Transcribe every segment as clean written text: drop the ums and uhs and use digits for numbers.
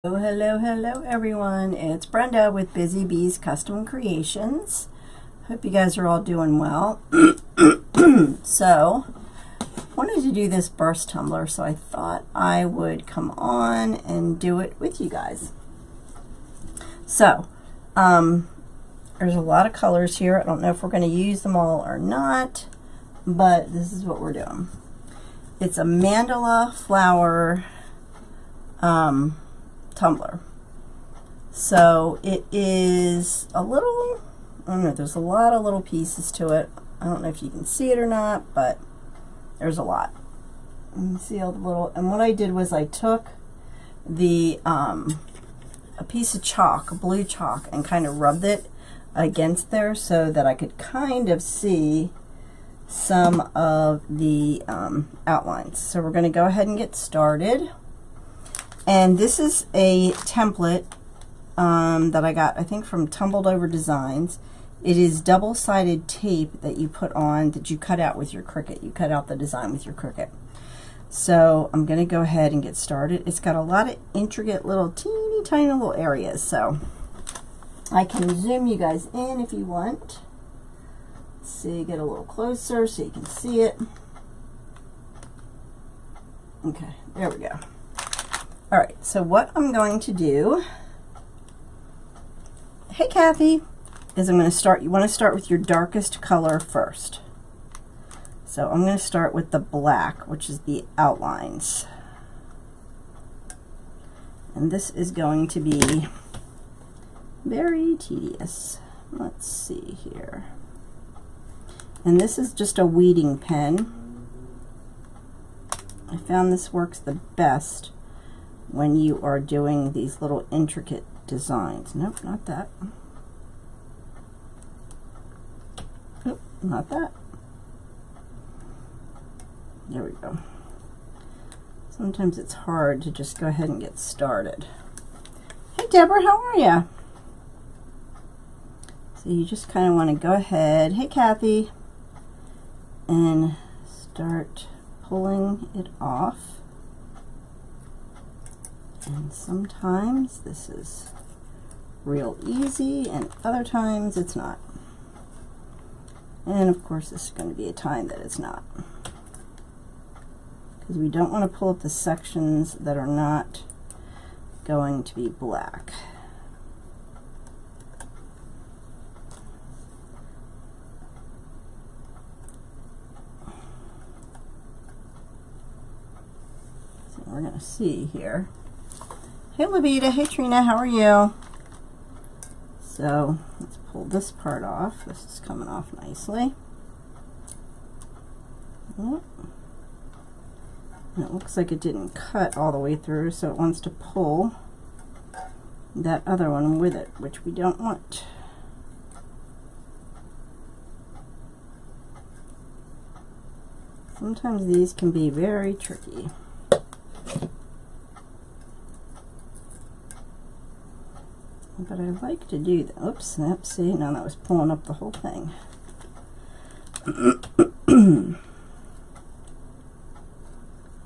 Oh, hello everyone. It's Brenda with Busy Bees Custom Creations. Hope you guys are all doing well. So, wanted to do this burst tumbler, so I thought I would come on and do it with you guys. So, there's a lot of colors here. I don't know if we're going to use them all or not, but this is what we're doing. It's a mandala flower tumbler. So it is a little, I don't know, there's a lot of little pieces to it. I don't know if you can see it or not, but there's a lot. You can see all the little, and what I did was I took the a piece of chalk, blue chalk, and kind of rubbed it against there so that I could kind of see some of the outlines. So we're going to go ahead and get started. And this is a template that I got, I think, from Tumbled Over Designs. It is double-sided tape that you put on, that you cut out with your Cricut. You cut out the design with your Cricut. So I'm going to go ahead and get started. It's got a lot of intricate little teeny tiny little areas. So I can zoom you guys in if you want. Let's see, get a little closer so you can see it. Okay, there we go. All right, so what I'm going to do, hey Kathy, is I'm going to start, you want to start with your darkest color first. So I'm going to start with the black, which is the outlines. And this is going to be very tedious. Let's see here. And this is just a weeding pen. I found this works the best when you are doing these little intricate designs. Nope, not that. Nope, not that. There we go. Sometimes it's hard to just go ahead and get started. Hey Deborah, how are you? So you just kind of want to go ahead, hey Kathy, and start pulling it off. And sometimes this is real easy and other times it's not. And of course this is going to be a time that it's not. Because we don't want to pull up the sections that are not going to be black. So we're going to see here. Hey Levita, hey Trina, how are you? So let's pull this part off. This is coming off nicely. Yep. And it looks like it didn't cut all the way through, so it wants to pull that other one with it, which we don't want. Sometimes these can be very tricky. But I like to do that. Oops, see, now that was pulling up the whole thing.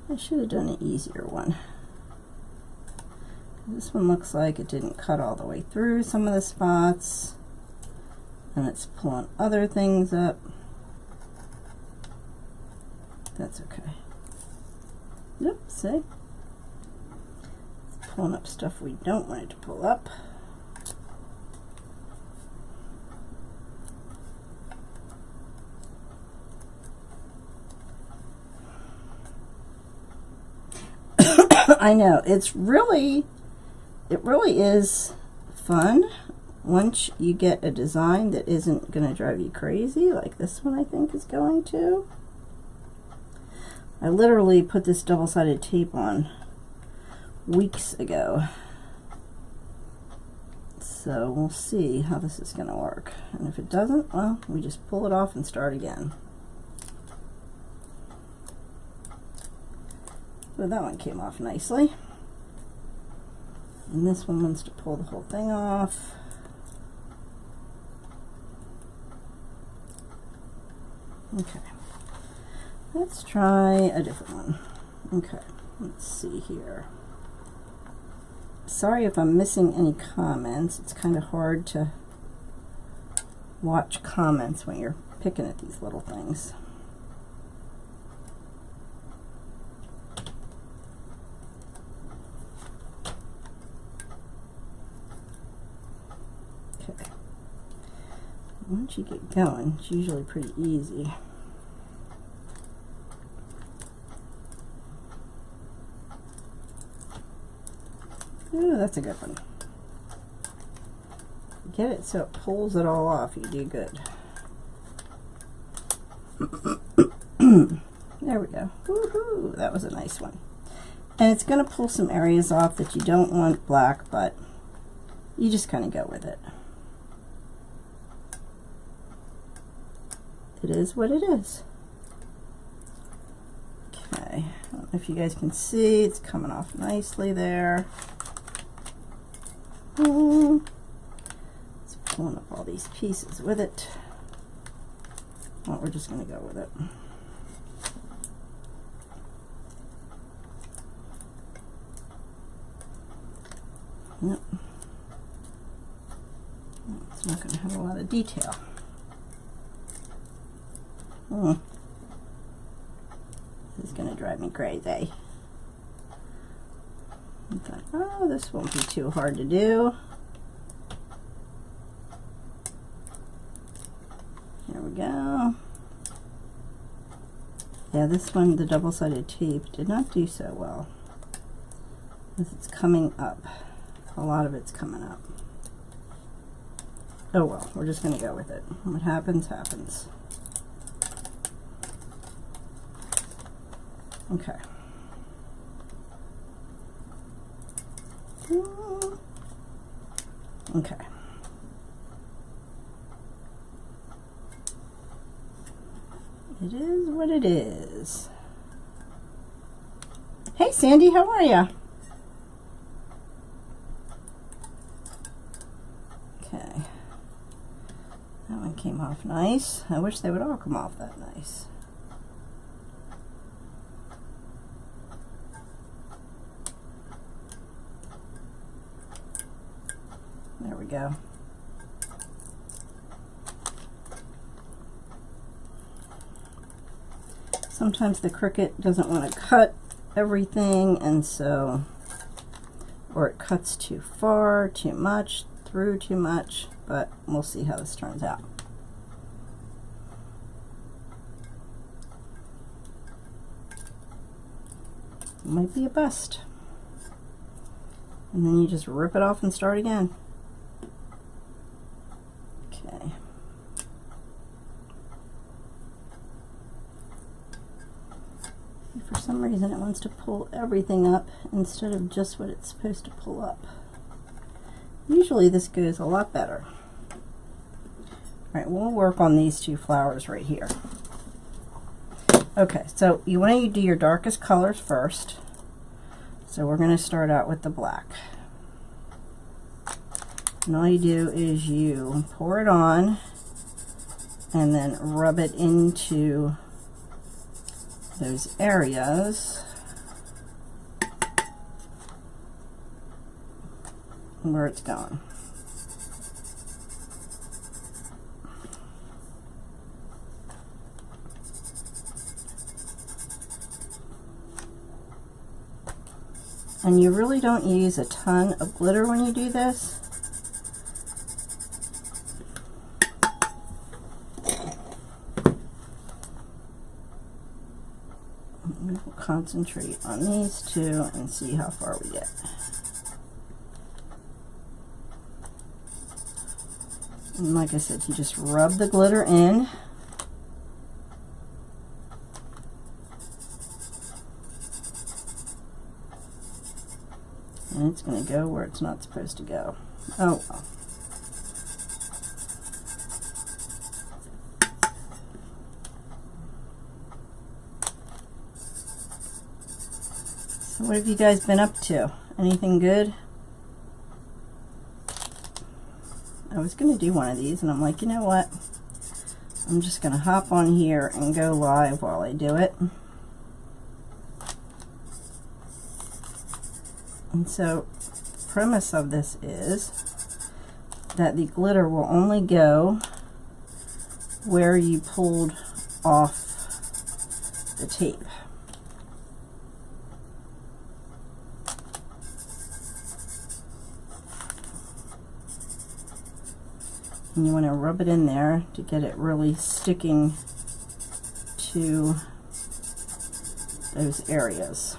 I should have done an easier one. This one looks like it didn't cut all the way through some of the spots, and it's pulling other things up. That's okay. Yep, see? It's pulling up stuff we don't want it to pull up. I know, it really is fun once you get a design that isn't going to drive you crazy, like this one I think is going to. I literally put this double-sided tape on weeks ago. So we'll see how this is going to work. And if it doesn't, well, we just pull it off and start again. So that one came off nicely. And this one wants to pull the whole thing off. Okay. Let's try a different one. Okay, let's see here. sorry if I'm missing any comments. It's kind of hard to watch comments when you're picking at these little things. Okay. Once you get going, it's usually pretty easy. Ooh, that's a good one. Get it so it pulls it all off. You do good. There we go. Woohoo! That was a nice one. And it's going to pull some areas off that you don't want black, but you just kind of go with it. It is what it is. Okay. I don't know if you guys can see. It's coming off nicely there. It's pulling up all these pieces with it. Well, we're just going to go with it. Yep. It's not going to have a lot of detail. This is going to drive me crazy. I thought, oh, this won't be too hard to do. There we go. Yeah, this one, the double-sided tape, did not do so well. Because it's coming up. A lot of it's coming up. Oh well, we're just going to go with it. What happens, happens. Okay. Okay. It is what it is. Hey Sandy, how are ya? Okay. That one came off nice. I wish they would all come off that nice. There we go. Sometimes the Cricut doesn't want to cut everything, and so, or it cuts too far, too much, through too much, but we'll see how this turns out. It might be a bust. And then you just rip it off and start again. Okay. For some reason it wants to pull everything up instead of just what it's supposed to pull up. Usually this goes a lot better. Alright, we'll work on these two flowers right here. Okay, so you want to do your darkest colors first. So we're going to start out with the black. And all you do is you pour it on and then rub it into those areas where it's going. And you really don't use a ton of glitter when you do this. We will concentrate on these two and see how far we get. And like I said, you just rub the glitter in. And it's going to go where it's not supposed to go. Oh well. So what have you guys been up to? Anything good? I was going to do one of these and I'm like, you know what? I'm just going to hop on here and go live while I do it. And so premise of this is that the glitter will only go where you pulled off the tape. And you want to rub it in there to get it really sticking to those areas.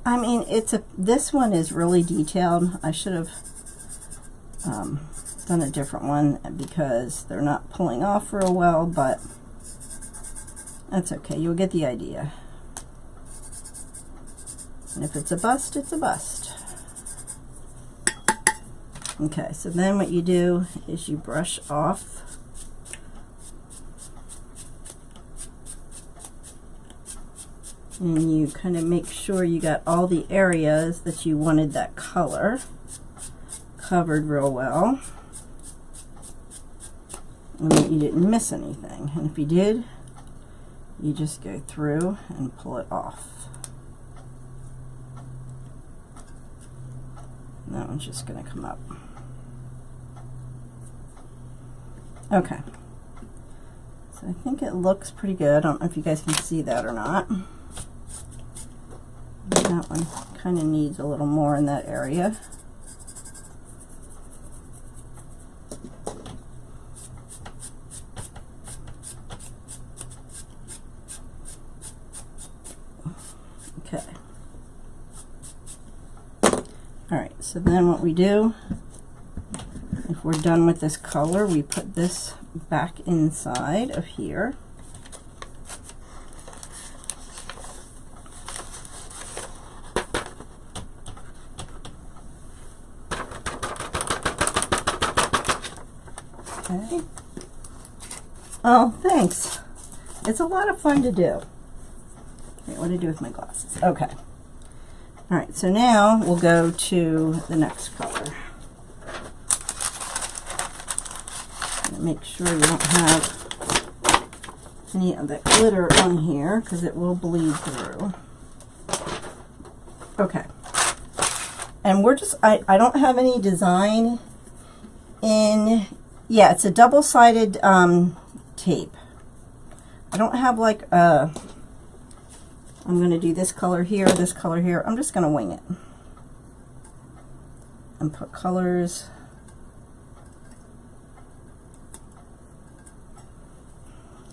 I mean, this one is really detailed. I should have done a different one because they're not pulling off real well, but that's okay. You'll get the idea. And if it's a bust, it's a bust. Okay, so then what you do is you brush off and you kind of make sure you got all the areas that you wanted that color covered real well, and that you didn't miss anything. And if you did, you just go through and pull it off. And that one's just going to come up. Okay, so I think it looks pretty good. I don't know if you guys can see that or not. That one kind of needs a little more in that area. Okay. Alright, so then what we do, if we're done with this color, we put this back inside of here. Okay. Oh, thanks. It's a lot of fun to do. Okay, what do I do with my glasses? Okay. All right, so now we'll go to the next color. Make sure you don't have any of that glitter on here because it will bleed through. Okay. And we're just, I don't have any design in. Yeah, it's a double-sided tape. I don't have like a, I'm going to do this color here, this color here. I'm just going to wing it and put colors.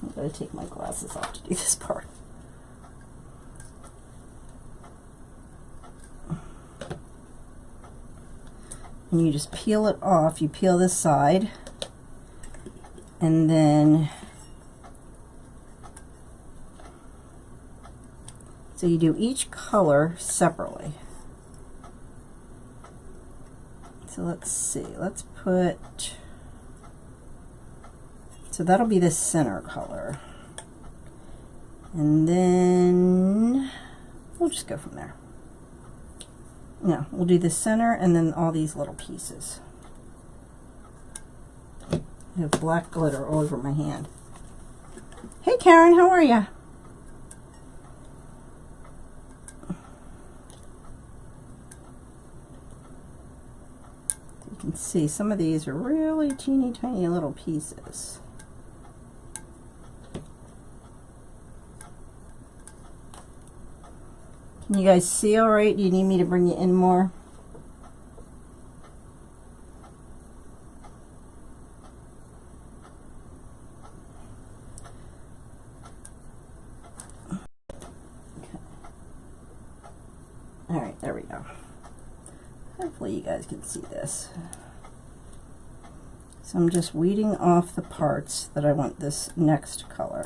I'm going to take my glasses off to do this part. And you just peel it off. You peel this side. And then, so you do each color separately. So let's see, let's put, so that'll be the center color. And then we'll just go from there. No, we'll do the center and then all these little pieces. I have black glitter all over my hand. Hey Karen, how are you? You can see some of these are really teeny tiny little pieces. Can you guys see all right? Do you need me to bring you in more? Alright, there we go. Hopefully you guys can see this. So I'm just weeding off the parts that I want this next color.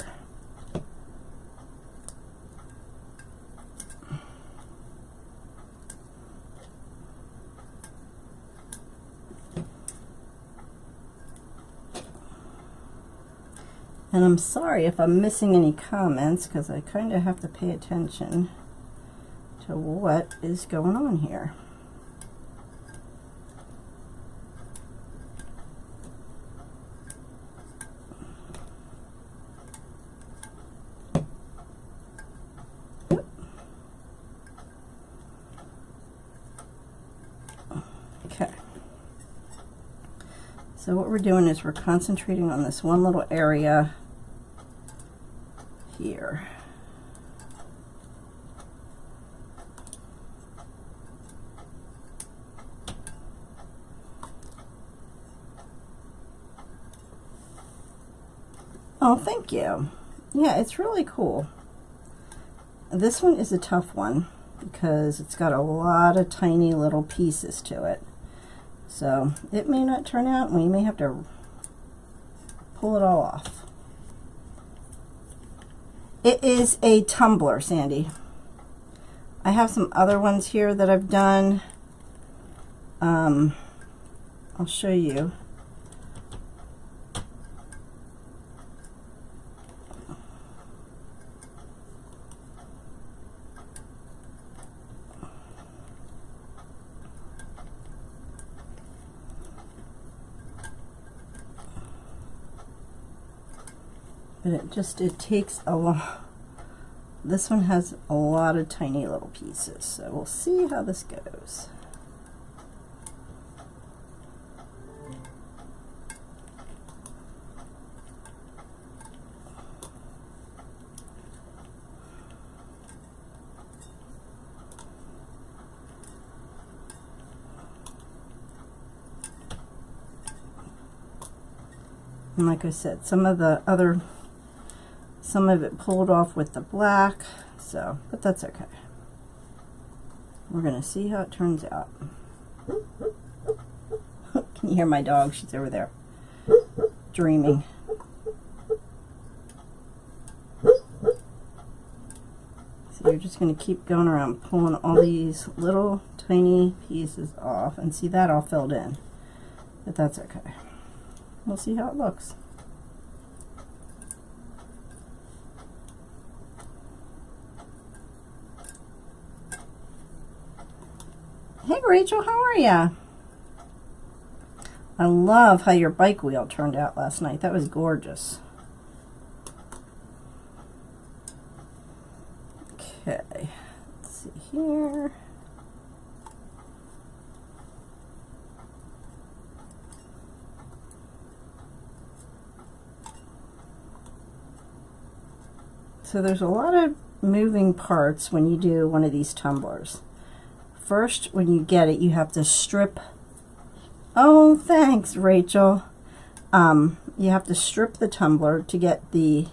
And I'm sorry if I'm missing any comments, because I kind of have to pay attention to what is going on here. Okay. So what we're doing is we're concentrating on this one little area here. Oh, thank you. Yeah, it's really cool. This one is a tough one because it's got a lot of tiny little pieces to it. So it may not turn out, and we may have to pull it all off. It is a tumbler, Sandy. I have some other ones here that I've done. I'll show you. But it takes a lot. This one has a lot of tiny little pieces, so we'll see how this goes. And like I said, some of it pulled off with the black, so, but that's okay. We're gonna see how it turns out. Can you hear my dog? She's over there dreaming. So you're just gonna keep going around pulling all these little tiny pieces off, and see that all filled in, but that's okay. We'll see how it looks. Hey Rachel, how are ya? I love how your bike wheel turned out last night. That was gorgeous. Okay, let's see here. So there's a lot of moving parts when you do one of these tumblers. First, when you get it, you have to strip. Oh, thanks, Rachel. You have to strip the tumbler to get the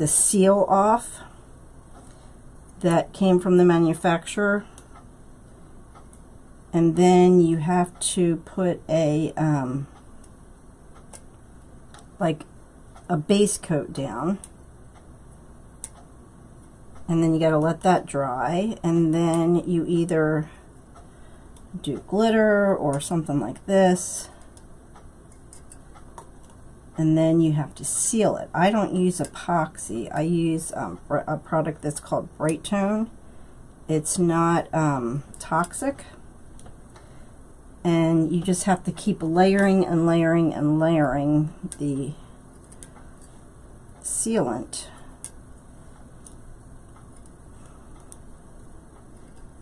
seal off that came from the manufacturer, and then you have to put a a base coat down. And then you got to let that dry, and then you either do glitter or something like this, and then you have to seal it. I don't use epoxy. I use a product that's called Bright Tone. It's not toxic, and you just have to keep layering and layering and layering the sealant.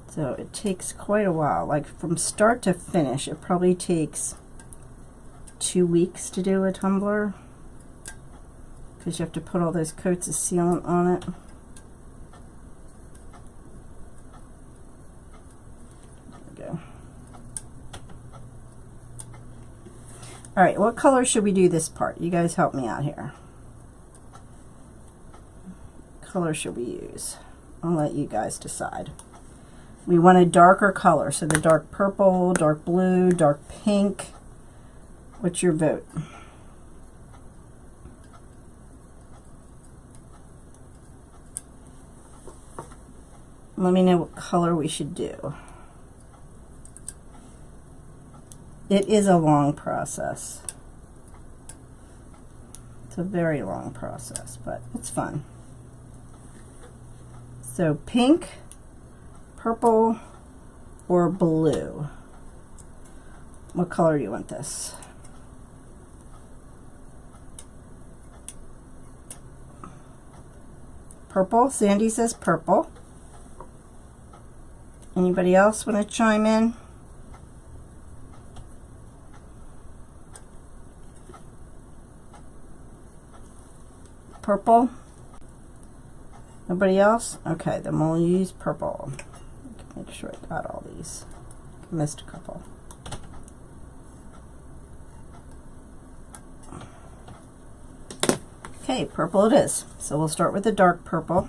So it takes quite a while, like from start to finish. It probably takes 2 weeks to do a tumbler, because you have to put all those coats of sealant on it. There we go. All right, what color should we do this part? You guys help me out here. What color should we use? I'll let you guys decide. We want a darker color, so the dark purple, dark blue, dark pink. What's your vote? Let me know what color we should do. It is a long process. It's a very long process, but it's fun. So pink, purple, or blue. What color do you want this? Purple. Sandy says purple. Anybody else want to chime in? Purple? Nobody else? Okay, then we'll use purple. Make sure I got all these. Missed a couple. Okay, purple it is. So we'll start with the dark purple.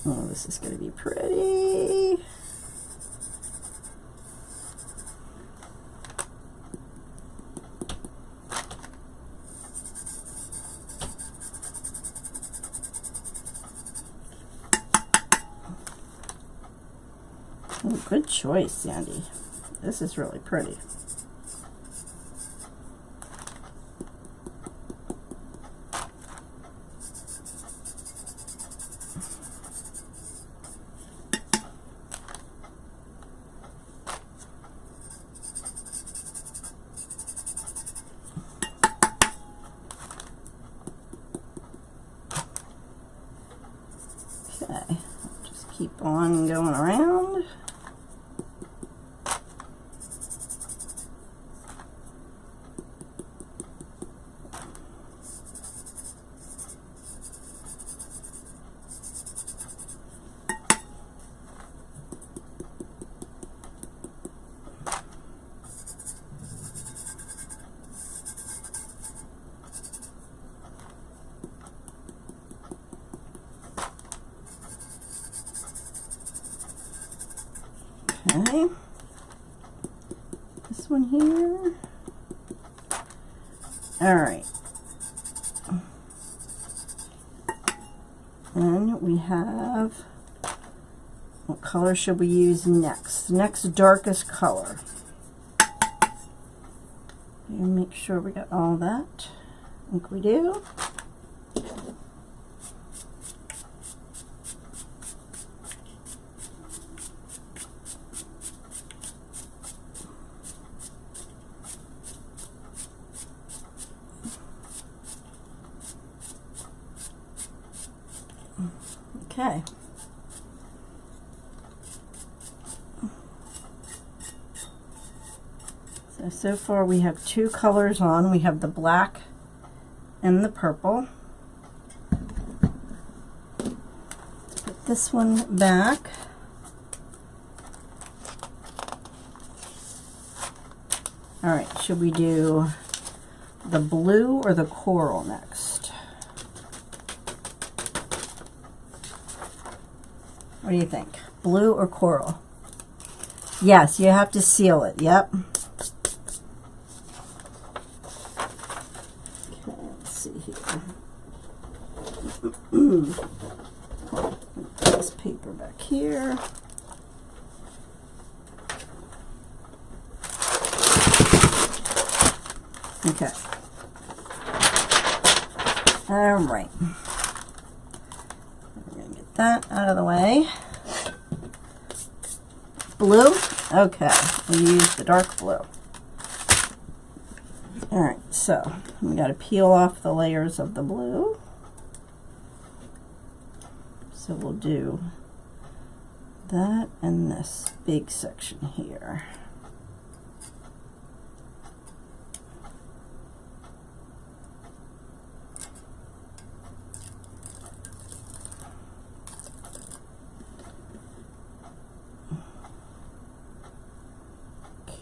Oh, this is going to be pretty. Oh, good choice, Sandy. This is really pretty. Okay, just keep on going around. Okay, this one here. All right, and we have, what color should we use next? Next darkest color. And make sure we got all that. I think we do. Okay. So far we have two colors on. We have the black and the purple. Let's put this one back. All right, should we do the blue or the coral next? What do you think? Blue or coral? Yes, you have to seal it. Yep. Okay, let's see here. Put this paper back here. Okay. All right. We're going to get that out of the way. Blue? Okay. We'll use the dark blue. All right. So we got to peel off the layers of the blue. So we'll do that and this big section here.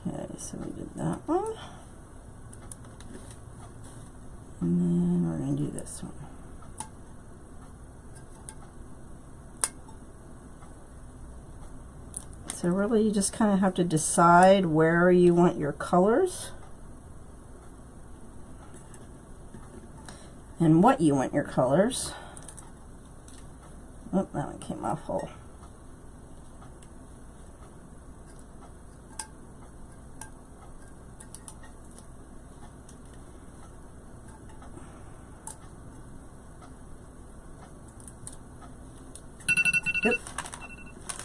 Okay, so we did that one. And then we're going to do this one. So really you just kind of have to decide where you want your colors. and what you want your colors. Oh, that one came off whole. Yep.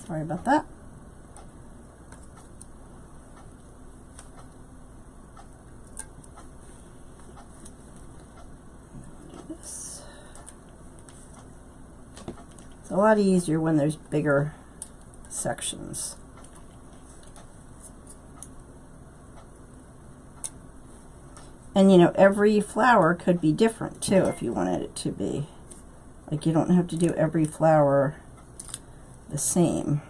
Sorry about that. Do this. It's a lot easier when there's bigger sections. And you know, every flower could be different too if you wanted it to be. Like, you don't have to do every flower the same.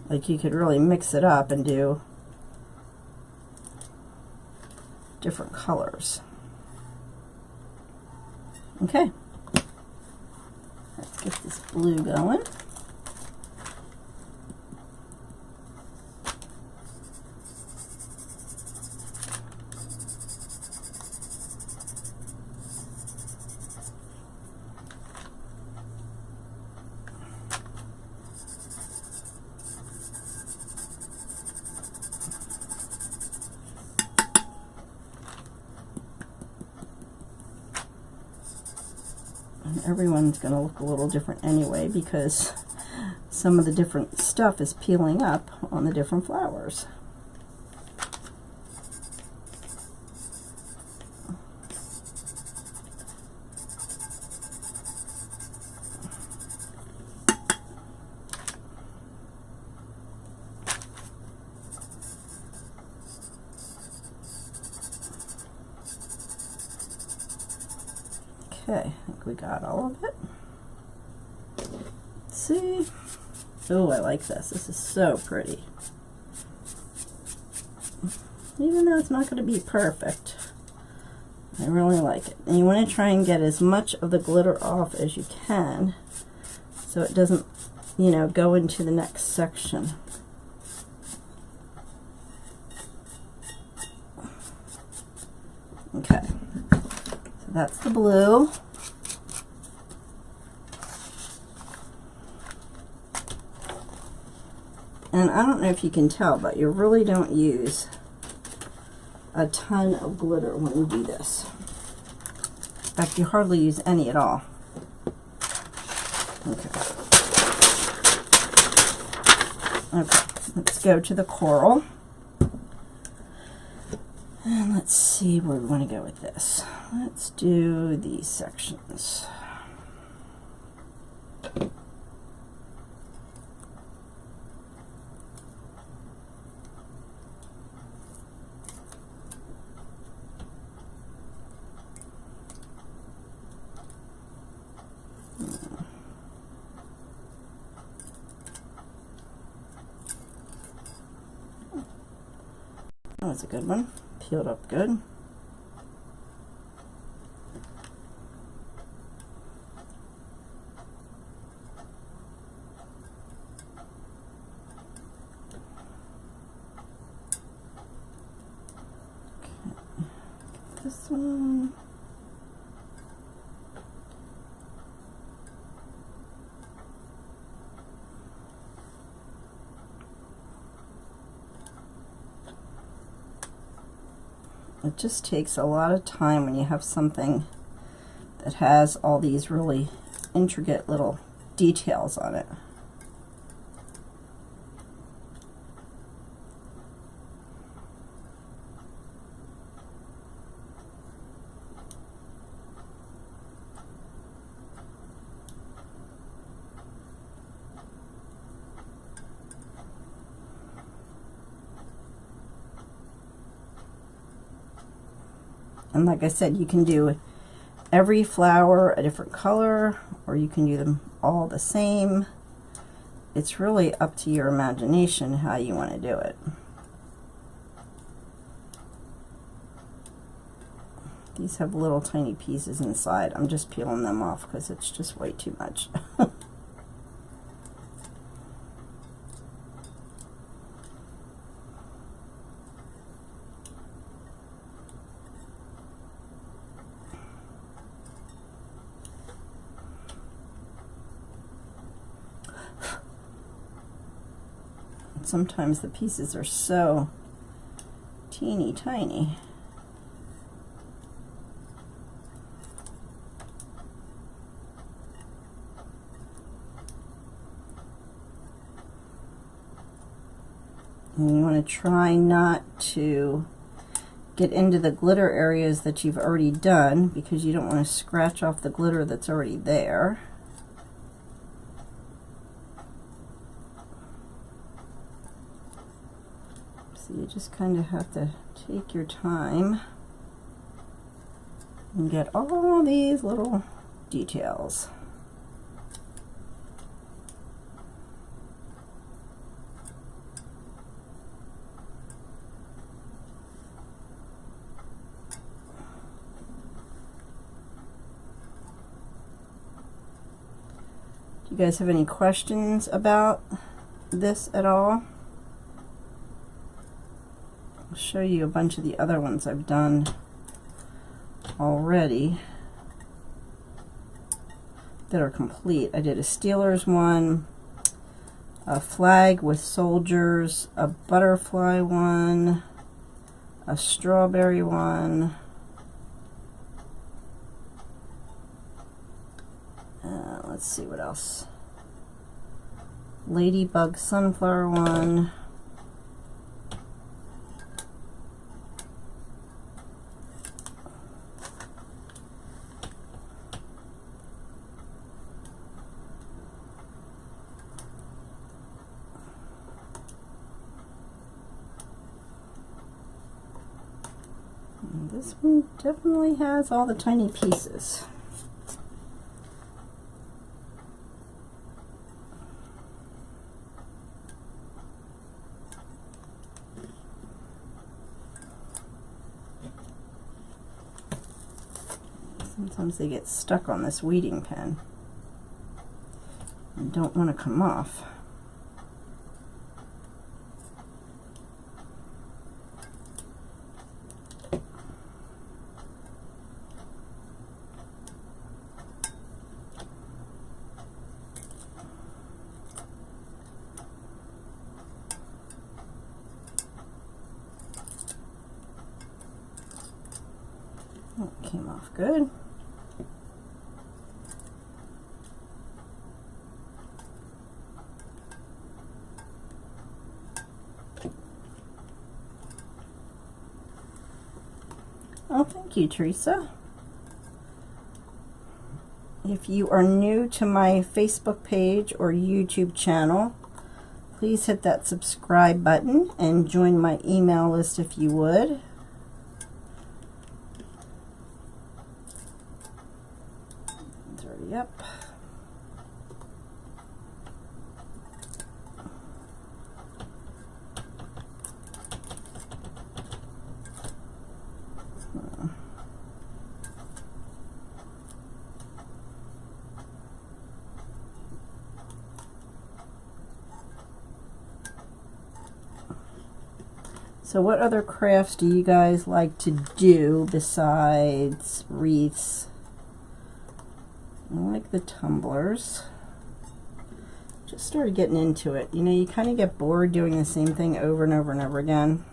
Like, you could really mix it up and do different colors. Okay, let's get this blue going. Everyone's going to look a little different anyway, because some of the different stuff is peeling up on the different flowers. Okay, I think we got all of it. Let's see. Oh, I like this. This is so pretty. Even though it's not going to be perfect, I really like it. And you want to try and get as much of the glitter off as you can, so it doesn't, you know, go into the next section. Okay. That's the blue. And I don't know if you can tell, but you really don't use a ton of glitter when you do this. In fact, you hardly use any at all. Okay. Okay, let's go to the coral. And let's see where we want to go with this. Let's do these sections. That was a good one. Peeled up good. Okay. This one. It just takes a lot of time when you have something that has all these really intricate little details on it. And like I said, you can do every flower a different color, or you can do them all the same. It's really up to your imagination how you want to do it. These have little tiny pieces inside. I'm just peeling them off because it's just way too much. sometimes the pieces are so teeny tiny. And you want to try not to get into the glitter areas that you've already done, because you don't want to scratch off the glitter that's already there. So you just kind of have to take your time and get all these little details. Do you guys have any questions about this at all? I'll show you a bunch of the other ones I've done already that are complete. I did a Steelers one, a flag with soldiers, a butterfly one, a strawberry one, let's see what else. Ladybug sunflower one. And this one definitely has all the tiny pieces. Sometimes they get stuck on this weeding pen and don't want to come off. That came off good. Oh, thank you, Teresa. If you are new to my Facebook page or YouTube channel, please hit that subscribe button and join my email list if you would. It's already up. So what other crafts do you guys like to do besides wreaths? I like the tumblers. Just started getting into it. You know, you kind of get bored doing the same thing over and over and over again.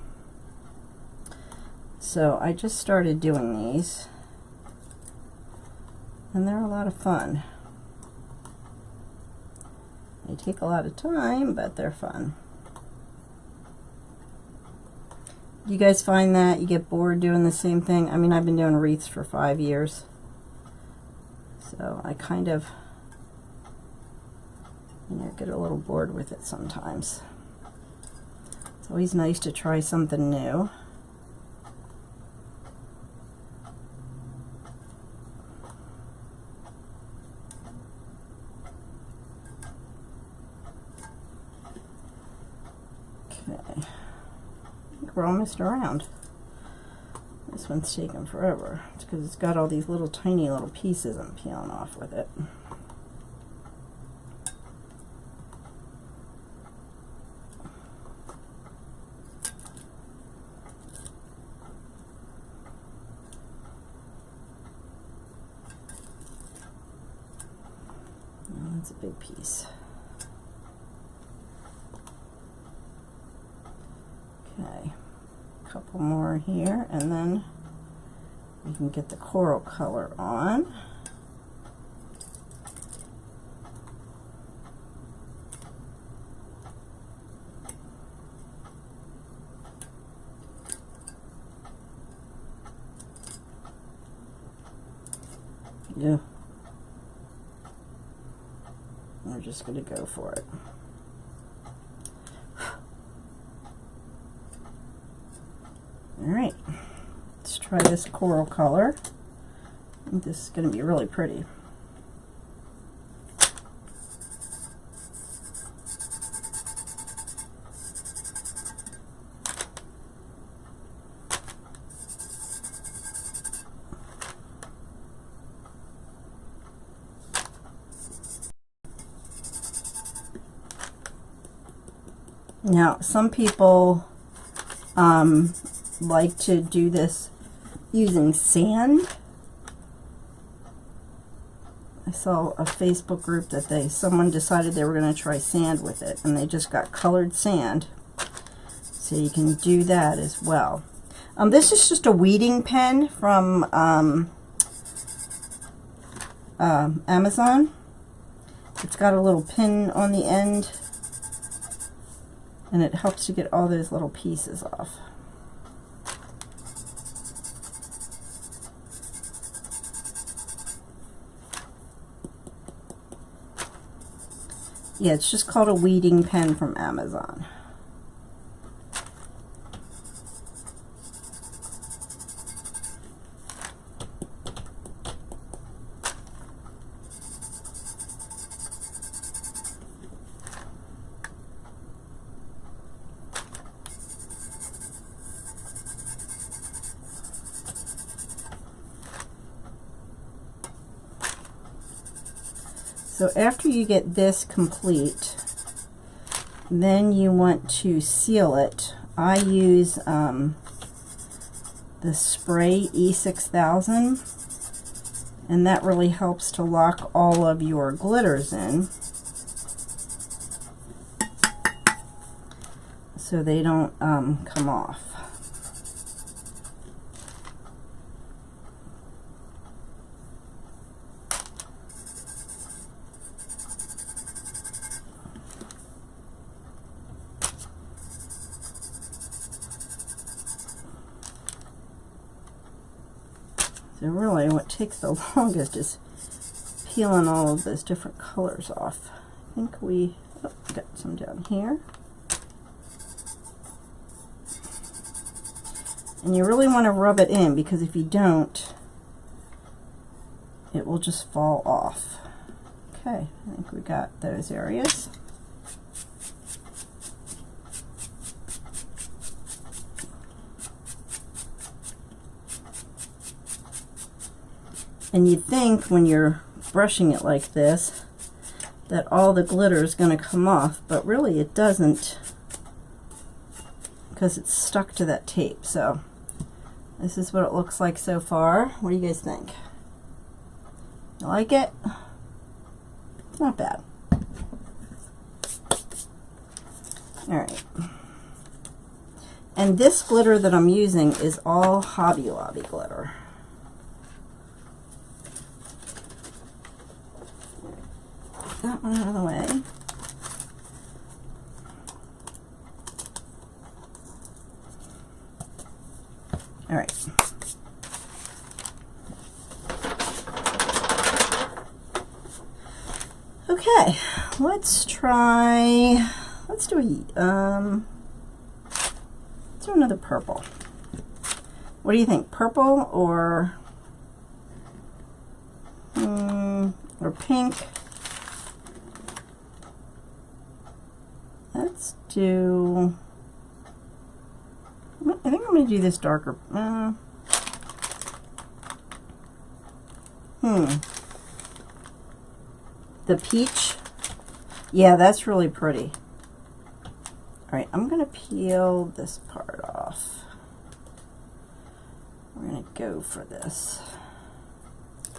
So I just started doing these. And they're a lot of fun. They take a lot of time, but they're fun. You guys find that you get bored doing the same thing? I mean, I've been doing wreaths for 5 years. So I kind of, you know, get a little bored with it sometimes. It's always nice to try something new. Okay. We're almost around. This one's taking forever. It's because it's got all these little tiny little pieces I'm peeling off with it. Oh, that's a big piece. couple more here, and then we can get the coral color on. Yeah. We're just going to go for it. All right, let's try this coral color. I think this is going to be really pretty. Now, some people like to do this using sand. I saw a Facebook group that someone decided they were going to try sand with it, and they just got colored sand. So you can do that as well. This is just a weeding pen from Amazon. It's got a little pin on the end, and it helps to get all those little pieces off. Yeah, it's just called a weeding pen from Amazon. So after you get this complete, then you want to seal it. I use the spray E6000, and that really helps to lock all of your glitters in so they don't come off. So really what takes the longest is peeling all of those different colors off. I think we got some down here. And you really want to rub it in, because if you don't, it will just fall off. Okay, I think we got those areas. And you'd think when you're brushing it like this that all the glitter is going to come off, but really it doesn't, because it's stuck to that tape. So this is what it looks like so far. What do you guys think? You like it? It's not bad. Alright. And this glitter that I'm using is all Hobby Lobby glitter. That one out of the way. All right. Okay, let's do another purple. What do you think? Purple or pink? Let's do, I think I'm going to do this darker. The peach. Yeah, that's really pretty. Alright, I'm going to peel this part off. We're going to go for this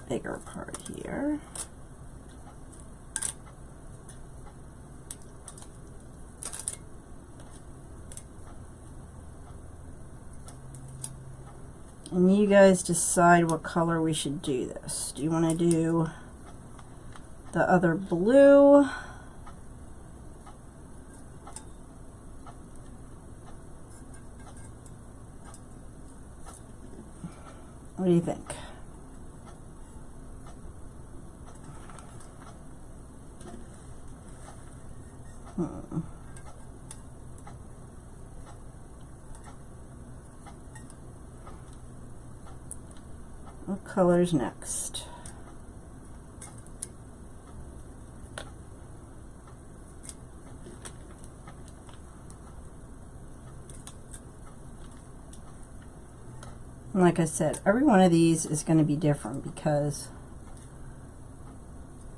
bigger part here. And you guys decide what color we should do this. Do you want to do the other blue? What do you think? What color's next? And like I said, every one of these is going to be different because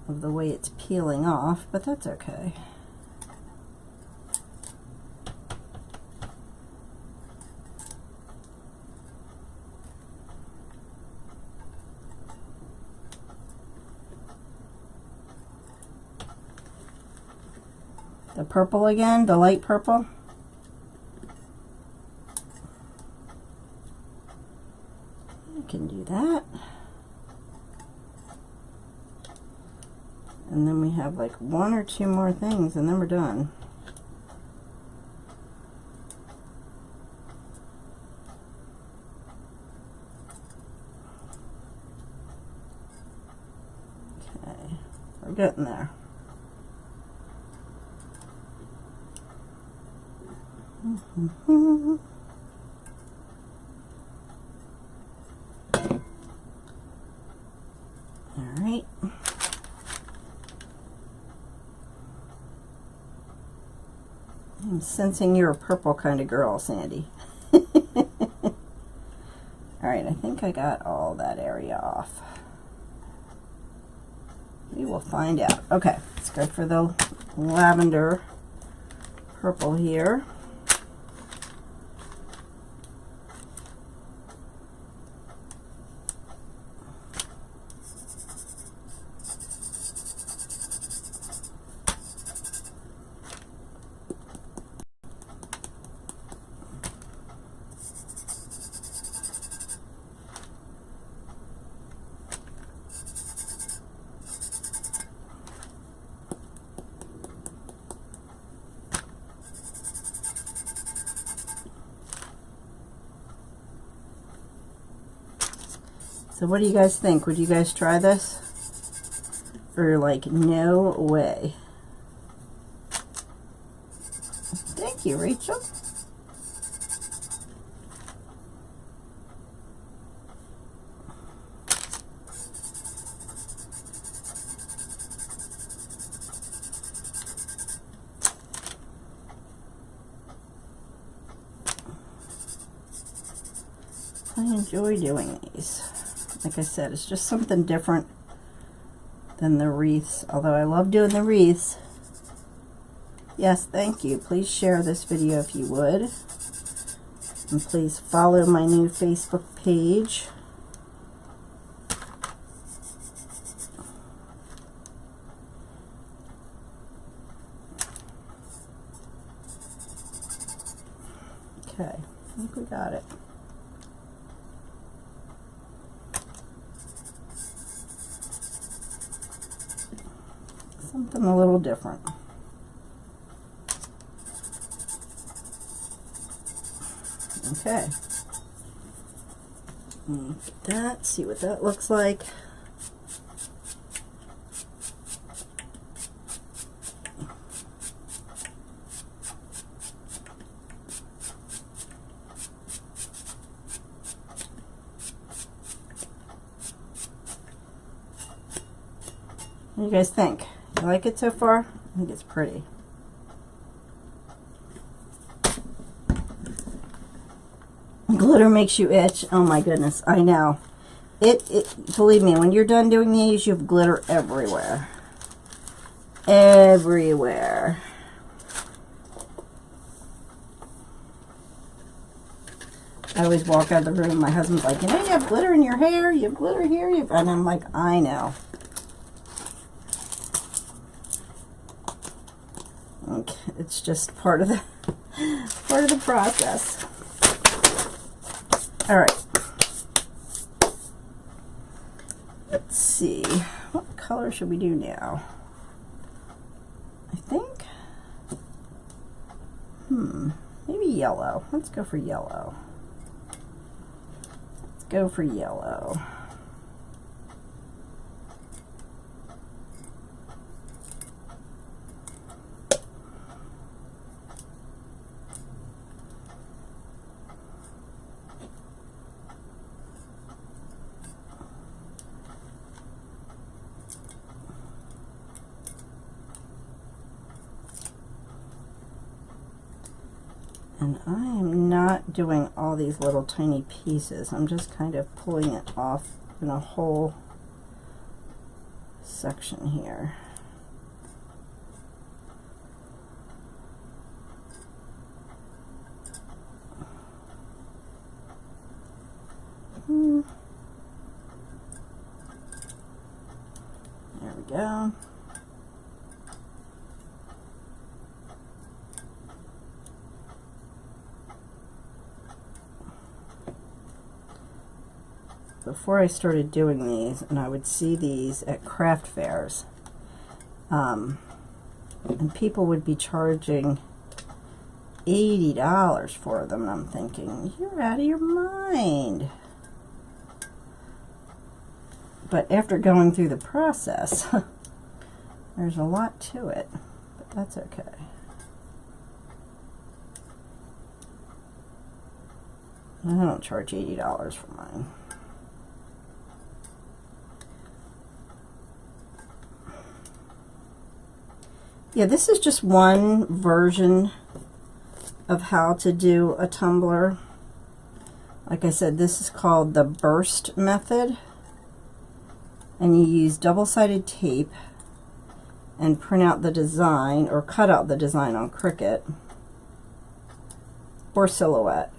of the way it's peeling off, but that's okay. The purple again, the light purple. I can do that. And then we have like one or two more things and then we're done. Okay, we're getting there. All right. I'm sensing you're a purple kind of girl, Sandy. All right, I think I got all that area off. We will find out. Okay, let's go for the lavender purple here. So what do you guys think? Would you guys try this? Or like, no way? Thank you, Rachel. I enjoy doing these. Like I said, it's just something different than the wreaths, although I love doing the wreaths. Yes, thank you. Please share this video if you would. And please follow my new Facebook page. Okay, I think we got it. Something a little different. Okay. Look at that, see what that looks like. What do you guys think? You like it so far? I think it's pretty. Glitter makes you itch. Oh my goodness, I know. Believe me, when you're done doing these, you have glitter everywhere. Everywhere. I always walk out of the room, my husband's like, you know, you have glitter in your hair, you have glitter here, and I'm like, I know. Okay, it's just part of the process. All right, see. What color should we do now? I think, maybe yellow. Let's go for yellow. Let's go for yellow. And I am not doing all these little tiny pieces. I'm just kind of pulling it off in a whole section here. There we go. Before I started doing these, and I would see these at craft fairs, and people would be charging $80 for them, and I'm thinking, you're out of your mind. But after going through the process, there's a lot to it, but that's okay. I don't charge $80 for mine. Yeah, this is just one version of how to do a tumbler. Like I said, this is called the burst method. And you use double-sided tape and print out the design, or cut out the design on Cricut or Silhouette.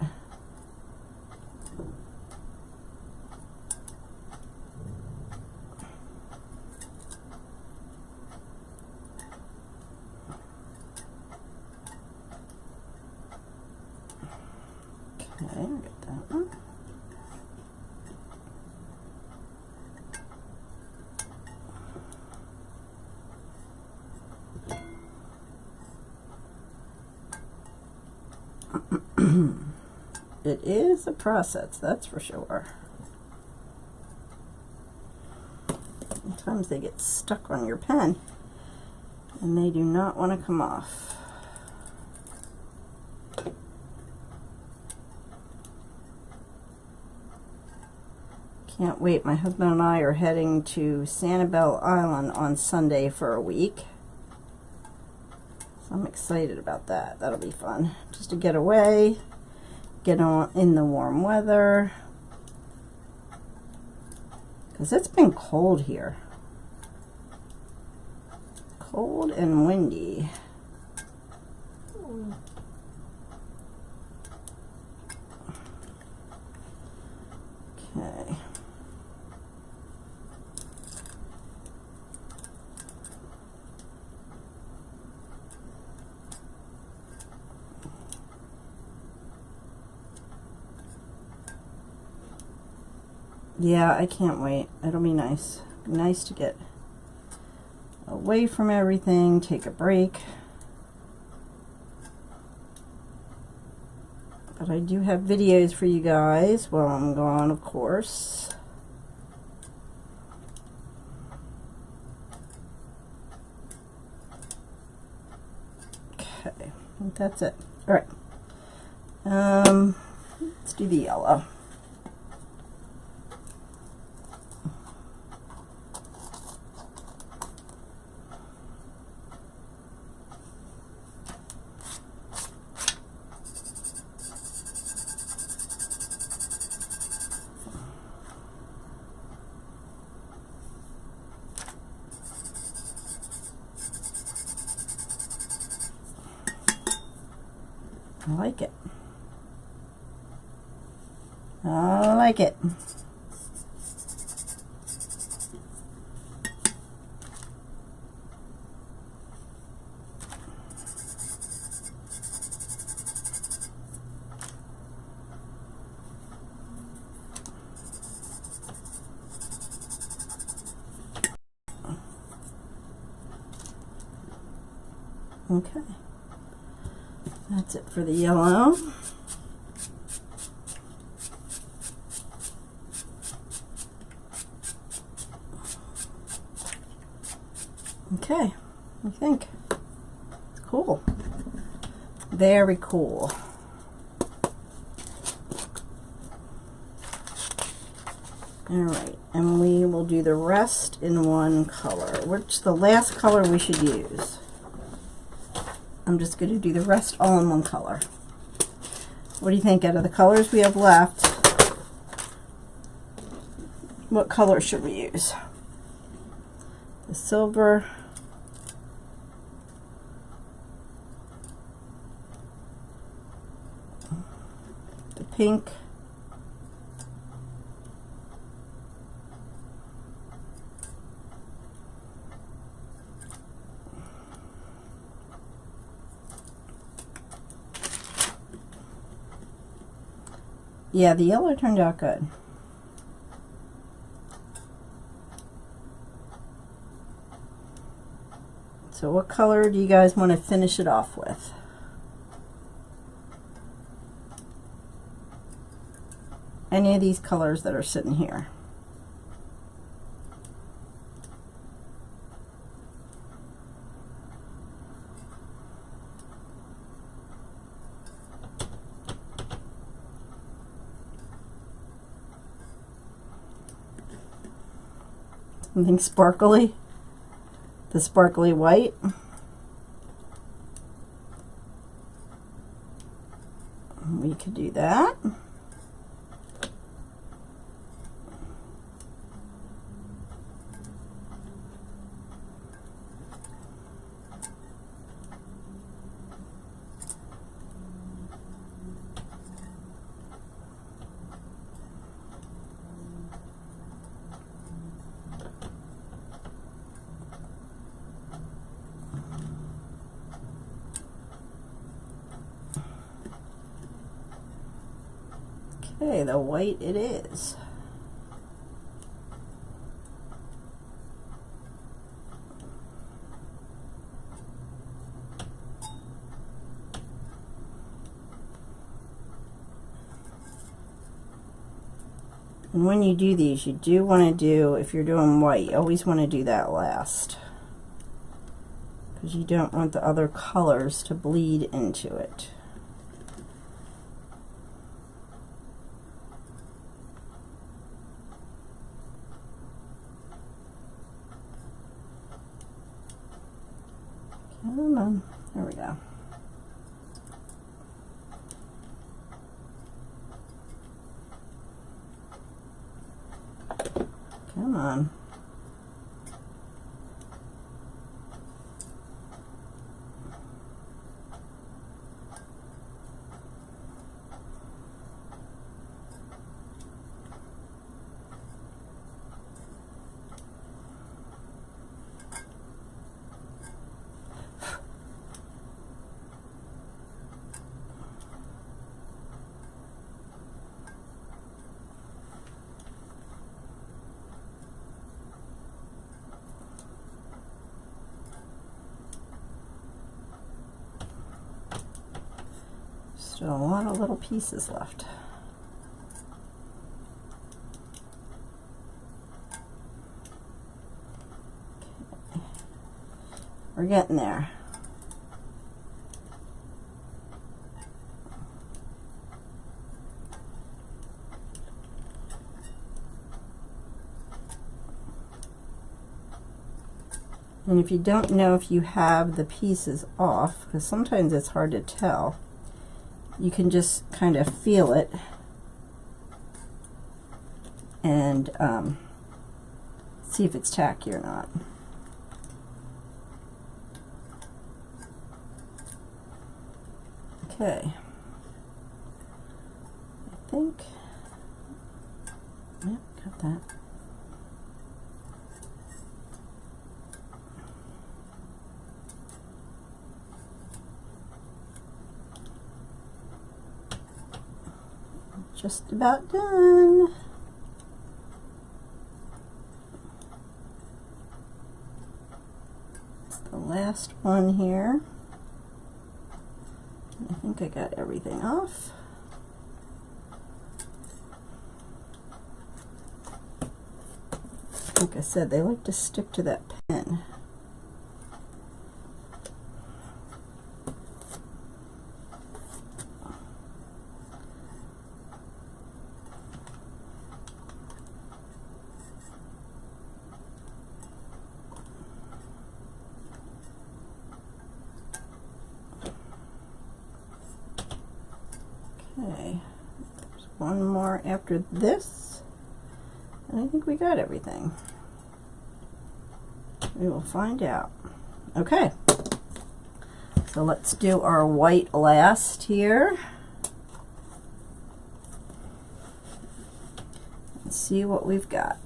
Okay, get that one. It is a process, that's for sure. Sometimes they get stuck on your pen and they do not want to come off. Can't wait. My husband and I are heading to Sanibel Island on Sunday for a week. So I'm excited about that. That'll be fun. Just to get away, get on in the warm weather. Because it's been cold here. Cold and windy. Okay. Yeah, I can't wait. It'll be nice. Nice to get away from everything, take a break. But I do have videos for you guys while I'm gone, of course. Okay, I think that's it. All right. Let's do the yellow. I like it. I like it. Okay, that's it for the yellow. Okay, I think it's cool. Very cool. Alright, and we will do the rest in one color, which the last color we should use. I'm just going to do the rest all in one color. What do you think out of the colors we have left? What color should we use? The silver, the pink, yeah, the yellow turned out good. So what color do you guys want to finish it off with? Any of these colors that are sitting here. Something sparkly. The sparkly white. We could do that. Okay, the white it is. And when you do these, you do want to do, if you're doing white, you always want to do that last, because you don't want the other colors to bleed into it. Come on, there we go. Come on. Still a lot of little pieces left. Okay. We're getting there. And if you don't know if you have the pieces off, because sometimes it's hard to tell, you can just kind of feel it and see if it's tacky or not. Okay, I think, yep, got that. Just about done. It's the last one here. think I got everything off. Like I said, they like to stick to that pen. Okay, there's one more after this, and I think we got everything. We will find out. Okay, so let's do our white last here. Let's see what we've got.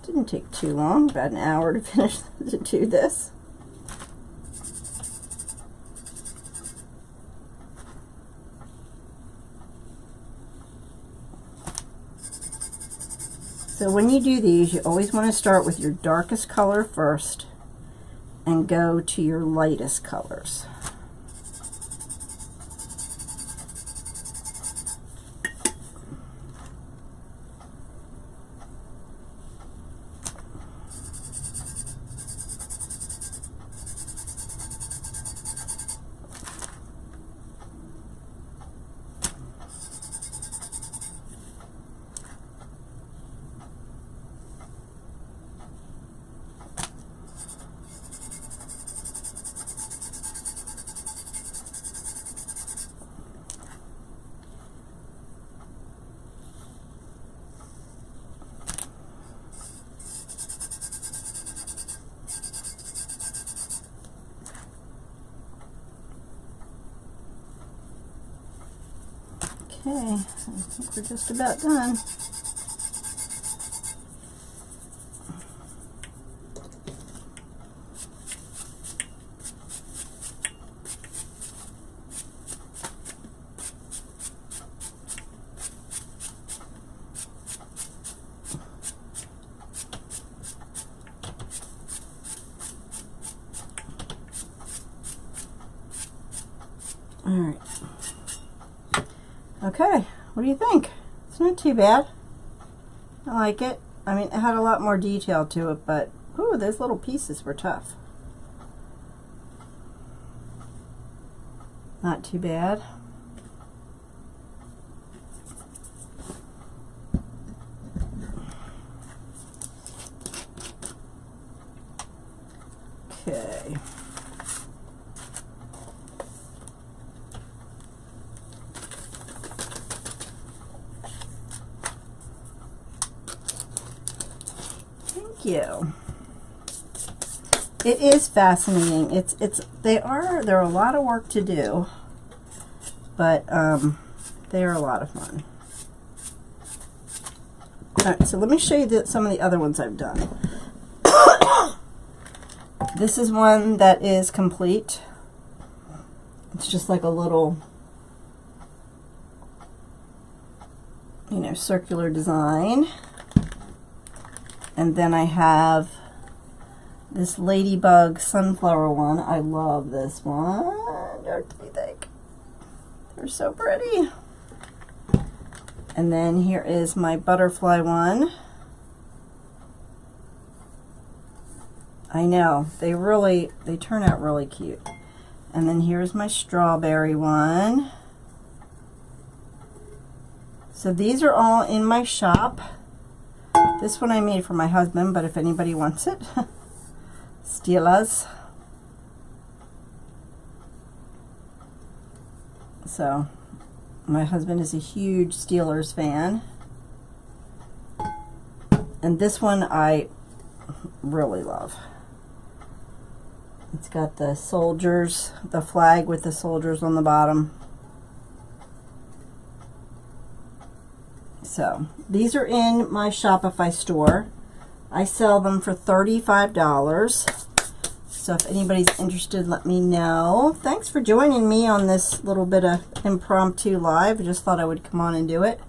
Didn't take too long, about an hour to finish to do this. So when you do these, you always want to start with your darkest color first and go to your lightest colors. Okay, I think we're just about done. All right. Okay, what do you think? It's not too bad. I like it. I mean, it had a lot more detail to it, but ooh, those little pieces were tough. Not too bad. Okay. You. It is fascinating. They're a lot of work to do, but they are a lot of fun. All right, so let me show you some of the other ones I've done. This is one that is complete. It's just like a little, circular design. And then I have this ladybug sunflower one. I love this one. What do you think? They're so pretty. And then here is my butterfly one. I know, they turn out really cute. And then here's my strawberry one. So these are all in my shop. This one I made for my husband, but if anybody wants it, Steelers. So, my husband is a huge Steelers fan. And this one I really love. It's got the soldiers, the flag with the soldiers on the bottom. So these are in my Shopify store. I sell them for $35. So if anybody's interested, let me know. Thanks for joining me on this little bit of impromptu live. I just thought I would come on and do it.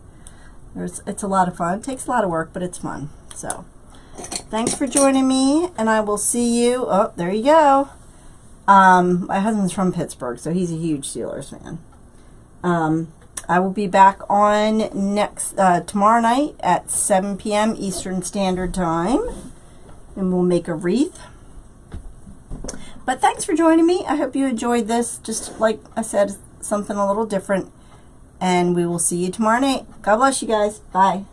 It's a lot of fun. It takes a lot of work, but it's fun. So thanks for joining me, and I will see you. Oh, there you go. My husband's from Pittsburgh, so he's a huge Steelers fan. I will be back on tomorrow night at 7 p.m. Eastern Standard Time, and we'll make a wreath. But thanks for joining me. I hope you enjoyed this. Just like I said, something a little different. And we will see you tomorrow night. God bless you guys. Bye.